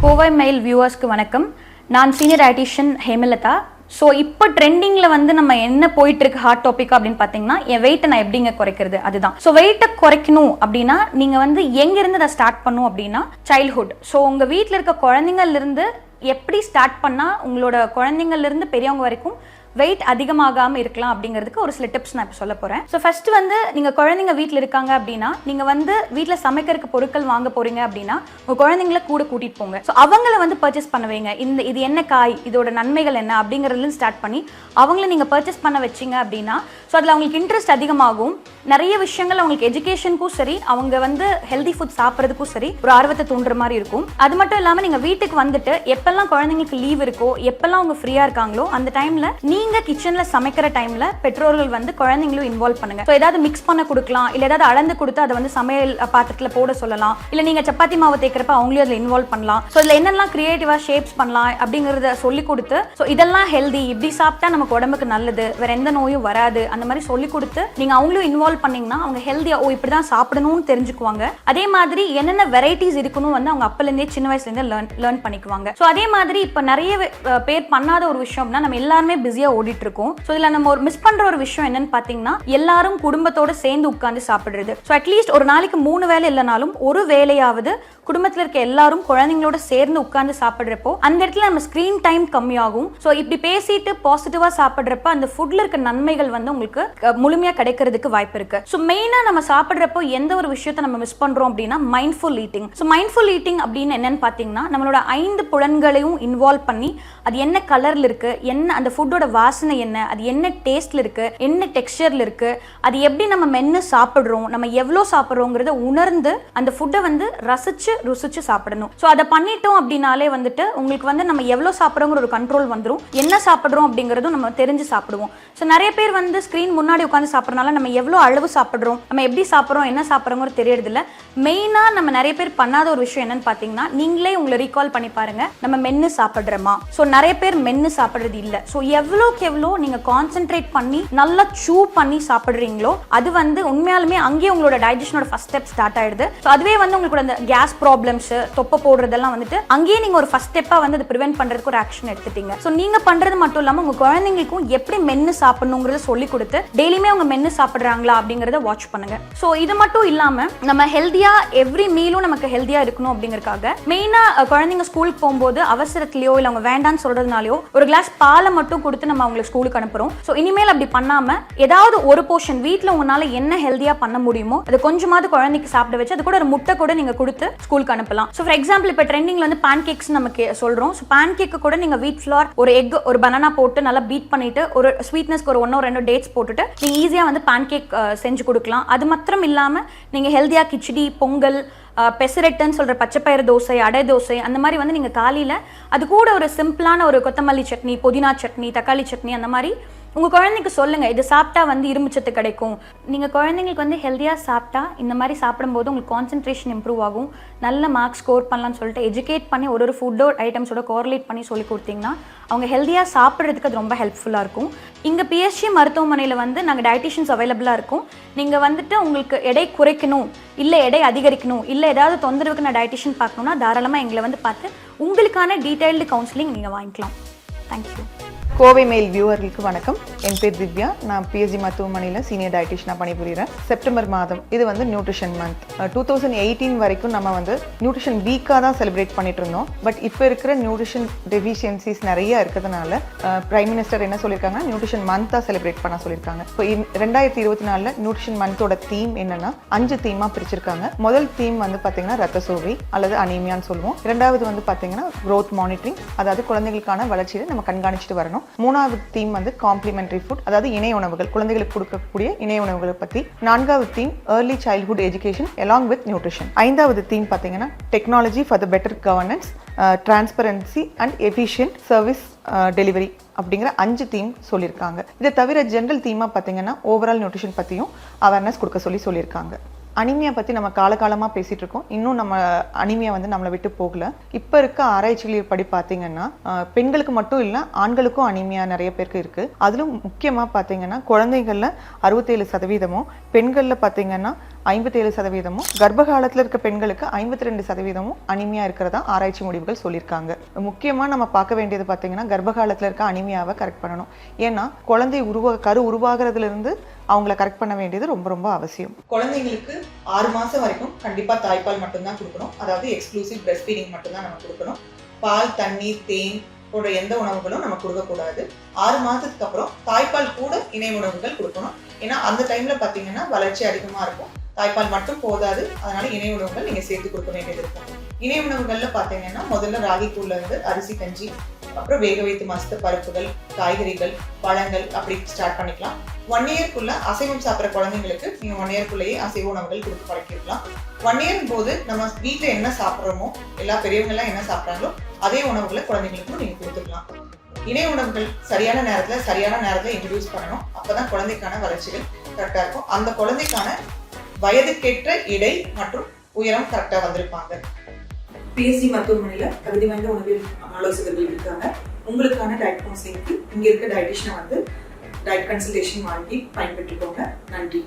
Kovai mail வியூவர்ஸ்க்கு வணக்கம். நான் senior dietitian Hemalatha. So இப்போ ட்ரெண்டிங்கில் வந்து நம்ம என்ன போயிட்டு இருக்கு ஹாட் டாபிக் அப்படின்னு பார்த்தீங்கன்னா, என் வெயிட்டை நான் எப்படிங்க குறைக்கிறது அதுதான். ஸோ வெயிட்டை குறைக்கணும் அப்படின்னா நீங்கள் வந்து எங்கேருந்து அதை ஸ்டார்ட் பண்ணும் அப்படின்னா சைல்ட்ஹுட். ஸோ உங்கள் வீட்டில் இருக்க குழந்தைங்கள்லேருந்து எப்படி ஸ்டார்ட் பண்ணால் உங்களோட குழந்தைங்கள்லேருந்து பெரியவங்க வரைக்கும் வெயிட் அதிகமாகாமல் இருக்கலாம் அப்படிங்கிறதுக்கு ஒரு சில டிப்ஸ் நான் இப்போ சொல்ல போகிறேன். ஸோ ஃபர்ஸ்ட் வந்து நீங்கள் குழந்தைங்க வீட்டில் இருக்காங்க அப்படின்னா, நீங்கள் வந்து வீட்டில் சமைக்கிறதுக்கு பொருட்கள் வாங்க போகிறீங்க அப்படின்னா உங்கள் குழந்தைங்கள கூட கூட்டிகிட்டு போங்க. ஸோ அவங்கள வந்து பர்ச்சேஸ் பண்ண வைங்க. இது என்ன காய், இதோட நன்மைகள் என்ன அப்படிங்கிறதுலேருந்து ஸ்டார்ட் பண்ணி அவங்கள நீங்கள் பர்ச்சேஸ் பண்ண வச்சிங்க அப்படின்னா ஸோ அதில் அவங்களுக்கு இன்ட்ரெஸ்ட் அதிகமாகும். நிறைய விஷயங்கள் அவங்களுக்கு எஜுகேஷனுக்கும் சரி, அவங்க வந்து ஹெல்தி ஃபுட் சாப்பிட்றதுக்கும் சரி ஒரு ஆர்வத்தை தூண்டுற மாதிரி இருக்கும். அது மட்டும் இல்லாமல் நீங்கள் வீட்டுக்கு வந்துட்டு எப்பெல்லாம் குழந்தைங்களுக்கு லீவ் இருக்கோ, எப்பெல்லாம் அவங்க ஃப்ரீயாக இருக்காங்களோ அந்த டைமில் நீங்கள் கிச்சனில் சமைக்கிற டைமில் பெற்றோர்கள் வந்து குழந்தைங்களும் இன்வால்வ் பண்ணுங்க. ஸோ ஏதாவது மிக்ஸ் பண்ண கொடுக்கலாம், இல்லை ஏதாவது அளந்து கொடுத்து அதை வந்து சமையல் பாத்திரத்தில் போட சொல்லலாம், இல்லை நீங்கள் சப்பாத்தி மாவு தேய்க்கிறப்ப அவங்களையும் அதில் இன்வால்வ் பண்ணலாம். ஸோ இதில் என்னெல்லாம் கிரியேட்டிவாக ஷேப்ஸ் பண்ணலாம் அப்படிங்கிறத சொல்லி கொடுத்து, ஸோ இதெல்லாம் ஹெல்தி, இப்படி சாப்பிட்டா நமக்கு உடம்புக்கு நல்லது, வேற எந்த நோயும் வராது, அந்த மாதிரி சொல்லி கொடுத்து நீங்கள் அவங்களும் இன்வால்வ் பண்ணீங்கன்னா அவங்க ஹெல்த்தியாக இப்படி தான் சாப்பிடணும்னு தெரிஞ்சுக்குவாங்க. அதே மாதிரி என்னென்ன வெரைட்டிஸ் இருக்கணும் வந்து அவங்க அப்பலேருந்தே சின்ன வயசுலேருந்தே லேர்ன் பண்ணிக்குவாங்க. ஸோ அதே மாதிரி இப்போ நிறைய பேர் பண்ணாத ஒரு விஷயம்னா, நம்ம எல்லாருமே பிஸியாக ஓடிட்டு இருக்கோம். ஸோ இதில் நம்ம ஒரு மிஸ் பண்ணுற ஒரு விஷயம் என்னன்னு பார்த்தீங்கன்னா, எல்லாரும் குடும்பத்தோட சேர்ந்து உட்காந்து சாப்பிடுறது. ஸோ அட்லீஸ்ட் ஒரு நாளைக்கு 3 வேளை இல்லைனாலும் ஒரு வேளையாவது குடும்பத்தில் இருக்க எல்லாரும் குழந்தைங்களோட சேர்ந்து உட்காந்து சாப்பிட்றப்போ அந்த இடத்துல நம்ம ஸ்க்ரீன் டைம் கம்மியாகும். ஸோ இப்படி பேசிட்டு பாசிட்டிவாக சாப்பிட்றப்ப அந்த ஃபுட்ல இருக்க நன்மைகள் வந்து உங்களுக்கு முழுமையாக கிடைக்கிறதுக்கு வாய்ப்பு இருக்கு. ஸோ மெயினாக நம்ம சாப்பிட்றப்போ எந்த ஒரு விஷயத்தை நம்ம மிஸ் பண்றோம் அப்படின்னா mindful eating. So mindful eating அப்படின்னு என்னன்னு பார்த்தீங்கன்னா, நம்மளோட 5 புலன்களையும் இன்வால்வ் பண்ணி அது என்ன கலர்ல இருக்கு, என்ன அந்த ஃபுட்டோட வாசனை என்ன, அது என்ன டேஸ்ட்ல இருக்கு, என்ன டெக்ஸ்சர்ல இருக்கு, அது எப்படி நம்ம மென்னு சாப்பிட்றோம், நம்ம எவ்வளோ சாப்பிட்றோங்கிறத உணர்ந்து அந்த ஃபுட்டை வந்து ருசிச்சு சாப்பிடணும். ஸோ அதை பண்ணிட்டோம் அப்படின்னாலே வந்துட்டு உங்களுக்கு வந்து நம்ம எவ்வளோ சாப்பிட்றோங்கிற ஒரு கண்ட்ரோல் வந்துடும். என்ன சாப்பிட்றோம் அப்படிங்கிறதும் நம்ம தெரிஞ்சு சாப்பிடுவோம். ஸோ நிறைய பேர் வந்து ஸ்க்ரீன் முன்னாடி உட்காந்து சாப்பிட்றதுனால நம்ம எவ்வளோ அளவு சாப்பிட்றோம், நம்ம எப்படி சாப்பிட்றோம், என்ன சாப்பிட்றோங்கிற தெரியறதில்ல. மெயினாக நம்ம நிறைய பேர் பண்ணாத ஒரு விஷயம் என்னன்னு பார்த்தீங்கன்னா, நீங்களே உங்களை ரீகால் பண்ணி பாருங்க, நம்ம மென்னு சாப்பிட்றோமா. ஸோ நிறைய பேர் மென்னு சாப்பிட்றது இல்லை. ஸோ எவ்வளோக்கு எவ்வளோ நீங்கள் கான்சென்ட்ரேட் பண்ணி நல்லா சூ பண்ணி சாப்பிட்றீங்களோ அது வந்து உண்மையாலுமே அங்கேயே உங்களோட டைஜஷனோட ஃபர்ஸ்ட் ஸ்டெப் ஸ்டார்ட் ஆயிடுது. ஸோ அதுவே வந்து உங்களுக்கு அந்த கேஸ் ப்ராப்ளம்ஸ், தொப்பை போடுறதெல்லாம் வந்துட்டு அங்கேயே நீங்க ஒரு ஃபர்ஸ்ட் ஸ்டெப்பா வந்து அதை ப்ரிவென்ட் பண்றதுக்கு ஒரு ஆக்ஷன் எடுத்துட்டீங்க. ஸோ நீங்க பண்றது மட்டும் இல்லாம உங்க குழந்தைங்களுக்கும் எப்படி மென்னு சாப்பிடணுங்கிறத சொல்லி கொடுத்து டெய்லியுமே அவங்க மென்னு சாப்பிடுறாங்களா அப்படிங்கறத வாட்ச் பண்ணுங்க. ஸோ இது மட்டும் இல்லாம நம்ம ஹெல்தியா எவ்ரி மீலும் நமக்கு ஹெல்தியா இருக்கணும் அப்படிங்கறதுக்காக மெயினா குழந்தைங்க ஸ்கூலுக்கு போகும்போது அவசரத்திலயோ இல்லை அவங்க வேண்டான்னு சொல்றதுனாலயோ ஒரு கிளாஸ் பாலை மட்டும் கொடுத்து நம்ம அவங்களை ஸ்கூலுக்கு அனுப்புறோம். ஸோ இனிமேல் அப்படி பண்ணாம ஏதாவது ஒரு போர்ஷன் வீட்டில் உங்களால என்ன ஹெல்தியா பண்ண முடியுமோ அதை கொஞ்சமாவது குழந்தைக்கு சாப்பிட வச்சு அது கூட ஒரு முட்டை கூட நீங்க கொடுத்து ஸ்கூலுக்கு அனுப்பலாம். ஸோ ஃபார் எக்ஸாம்பிள் இப்போ ட்ரெண்டிங்ல வந்து பேன் கேக்ஸ் நமக்கு சொல்றோம். ஸோ பேன் கேக்கு கூட நீங்க வீட் ஃப்ளோர், ஒரு எக், ஒரு பனானா போட்டு நல்லா பீட் பண்ணிட்டு ஒரு ஸ்வீட்னஸ்க்கு ஒரு 1-2 டேட்ஸ் போட்டுட்டு நீங்க ஈஸியா வந்து பேன் கேக் செஞ்சு கொடுக்கலாம். அது மாத்திரம் இல்லாம நீங்க ஹெல்தியா கிச்சடி, பொங்கல், பெசரெட்டுன்னு சொல்ற பச்சைப்பயிறு தோசை, அடை தோசை, அந்த மாதிரி வந்து நீங்க காலையில அது கூட ஒரு சிம்பிளான ஒரு கொத்தமல்லி சட்னி, புதினா சட்னி, தக்காளி சட்னி, அந்த மாதிரி உங்கள் குழந்தைக்கு சொல்லுங்கள், இது சாப்பிட்டா வந்து இரும்புச்சத்து கிடைக்கும். நீங்கள் குழந்தைங்களுக்கு வந்து ஹெல்த்தியாக சாப்பிட்டா இந்த மாதிரி சாப்பிடும்போது உங்களுக்கு கான்சன்ட்ரேஷன் இம்ப்ரூவ் ஆகும், நல்ல மார்க்ஸ் ஸ்கோர் பண்ணலாம்னு சொல்லிட்டு எஜுகேட் பண்ணி ஒரு ஃபுட்டோ ஐட்டம்ஸோட கோரிலேட் பண்ணி சொல்லி கொடுத்தீங்கன்னா அவங்க ஹெல்த்தியாக சாப்பிட்றதுக்கு அது ரொம்ப ஹெல்ப்ஃபுல்லாக இருக்கும். இங்கே பிஎஸ்ஜி மருத்துவமனையில் வந்து நாங்கள் டயட்டிஷியன்ஸ் அவைலபிளாக இருக்கும். நீங்கள் வந்துட்டு உங்களுக்கு எடை குறைக்கணும், இல்லை எடை அதிகரிக்கணும், இல்லை ஏதாவது தொந்தரவுக்கு நான் டயட்டிஷியன் பார்க்கணுன்னா தாராளமாக எங்களை வந்து பார்த்து உங்களுக்கான டீட்டெயில்டு கவுன்சிலிங் நீங்கள் வாங்கிக்கலாம். தேங்க்யூ. கோவை மெயில் வியூவர்களுக்கு வணக்கம். என் பேர் திவ்யா. நான் பிஎஸ்ஜி மருத்துவமனையில் சீனியர் டயட்டிஷனாக பணிபுரிகிறேன். செப்டம்பர் மாதம் இது வந்து நியூட்ரிஷன் மந்த். 2018 வரைக்கும் நம்ம வந்து நியூட்ரிஷன் வீக்காக தான் செலிப்ரேட் பண்ணிட்டு இருந்தோம். பட் இப்போ இருக்கிற நியூட்ரிஷன் டெஃபிஷியன்சிஸ் நிறைய இருக்கிறதுனால பிரைம் மினிஸ்டர் என்ன சொல்லியிருக்காங்க, நியூட்ரிஷன் மந்த்தாக செலிப்ரேட் பண்ண சொல்லியிருக்காங்க. இப்போ 2024 நியூட்ரிஷன் மந்தோட தீம் என்னன்னா 5 தீமாக பிரிச்சிருக்காங்க. முதல் தீம் வந்து பார்த்தீங்கன்னா ரத்த சோகை அல்லது அனீமியான்னு சொல்லுவோம். இரண்டாவது வந்து பார்த்தீங்கன்னா growth மானிட்டரிங், அதாவது குழந்தைகளுக்கான வளர்ச்சியை நம்ம கண்காணிச்சுட்டு வரணும். மூணாவது தீம் வந்து காம்ப்ளிமெண்டரி ஃபுட், அதாவது இணை உணவுகள், குழந்தைகளுக்கு கொடுக்கக்கூடிய இணை உணவுகளை பற்றி. நான்காவது theme early childhood education along with nutrition. ஐந்தாவது தீம் பார்த்தீங்கன்னா technology for the better governance, transparency and efficient service delivery அப்படிங்கிற 5 தீம் சொல்லியிருக்காங்க. இதை தவிர ஜென்ரல் தீமாக பார்த்தீங்கன்னா ஓவரால் நியூட்ரிஷன் பற்றியும் அவேர்னஸ் கொடுக்க சொல்லியிருக்காங்க. அனிமியா பற்றி நம்ம காலகாலமாக பேசிகிட்டு இருக்கோம். இன்னும் நம்ம அனிமியா வந்து நம்மளை விட்டு போகல. இப்போ இருக்க ஆராய்ச்சிகள் படி பார்த்தீங்கன்னா பெண்களுக்கு மட்டும் இல்லை, ஆண்களுக்கும் அனிமியா நிறைய பேருக்கு இருக்குது. அதிலும் முக்கியமாக பார்த்தீங்கன்னா குழந்தைகளில் 67%, பெண்களில் பார்த்தீங்கன்னா 57%, கர்ப்ப காலத்தில் இருக்க பெண்களுக்கு 52% அனிமியா இருக்கிறதா ஆராய்ச்சி முடிவுகள் சொல்லியிருக்காங்க. முக்கியமாக நம்ம பார்க்க வேண்டியது பார்த்தீங்கன்னா கர்ப்ப காலத்தில் இருக்க அனிமியாவை கரெக்ட் பண்ணணும். ஏன்னா குழந்தை கரு உருவாகிறதுலேருந்து அவங்கள கரெக்ட் பண்ண வேண்டியது ரொம்ப ரொம்ப அவசியம். குழந்தைங்களுக்கு 6 மாதம் வரைக்கும் கண்டிப்பாக தாய்ப்பால் மட்டும்தான் கொடுக்கணும். அதாவது எக்ஸ்க்ளூசிவ் பிரெஸ்ட் ஃபீடிங் மட்டும்தான் நம்ம கொடுக்கணும். பால், தண்ணீர், தேன் போன்ற எந்த உணவுகளும் நம்ம கொடுக்கக்கூடாது. 6 மாதத்துக்கு அப்புறம் தாய்ப்பால் கூட இணை உணவுகள் கொடுக்கணும். ஏன்னா அந்த டைம்ல பார்த்தீங்கன்னா வளர்ச்சி அதிகமாக இருக்கும். தாய்ப்பால் மட்டும் போதாது, அதனால இணை உணவுகள் நீங்கள் சேர்த்து கொடுக்க வேண்டியது இருக்கும். இணை உணவுகள்ல பார்த்தீங்கன்னா முதல்ல ராகி கூழ்ல இருந்து அரிசி கஞ்சி, அப்புறம் வேக வைத்து மசித்த பருப்புகள், காய்கறிகள், பழங்கள் அப்படி ஸ்டார்ட் பண்ணிக்கலாம். 1 இயர்க்குள்ள அசைவம் சாப்பிட்ற குழந்தைங்களுக்கு நீங்க 1 இயர்க்குள்ளேயே அசைவ உணவுகள் கொடுத்து பழக்கிருக்கலாம். 1 இயர் போது நம்ம வீட்டில் என்ன சாப்பிட்றோமோ, எல்லா பெரியவங்க எல்லாம் என்ன சாப்பிட்றாங்களோ அதே உணவுகளை குழந்தைங்களுக்கும் நீங்க கொடுத்துக்கலாம். இணை உணவுகள் சரியான நேரத்துல இன்ட்ரடியூஸ் பண்ணணும். அப்பதான் குழந்தைக்கான வளர்ச்சிகள் கரெக்டா இருக்கும். அந்த குழந்தைக்கான வயதுக்கேற்ற எடை மற்றும் உயரம் கரெக்டா வந்திருப்பாங்க. பிஎஸ்ஜி மருத்துவமனையில தகுதி வாய்ந்த உணவியல் ஆலோசகர்கள் இருக்காங்க. உங்களுக்கான டயட் கவுன்சிலிங்க்கு இங்க இருக்க டயட்டிஷியனை வந்து டயட் கன்சல்டேஷன் வாங்கி பயன்பெற்றுக்கோங்க. நன்றி.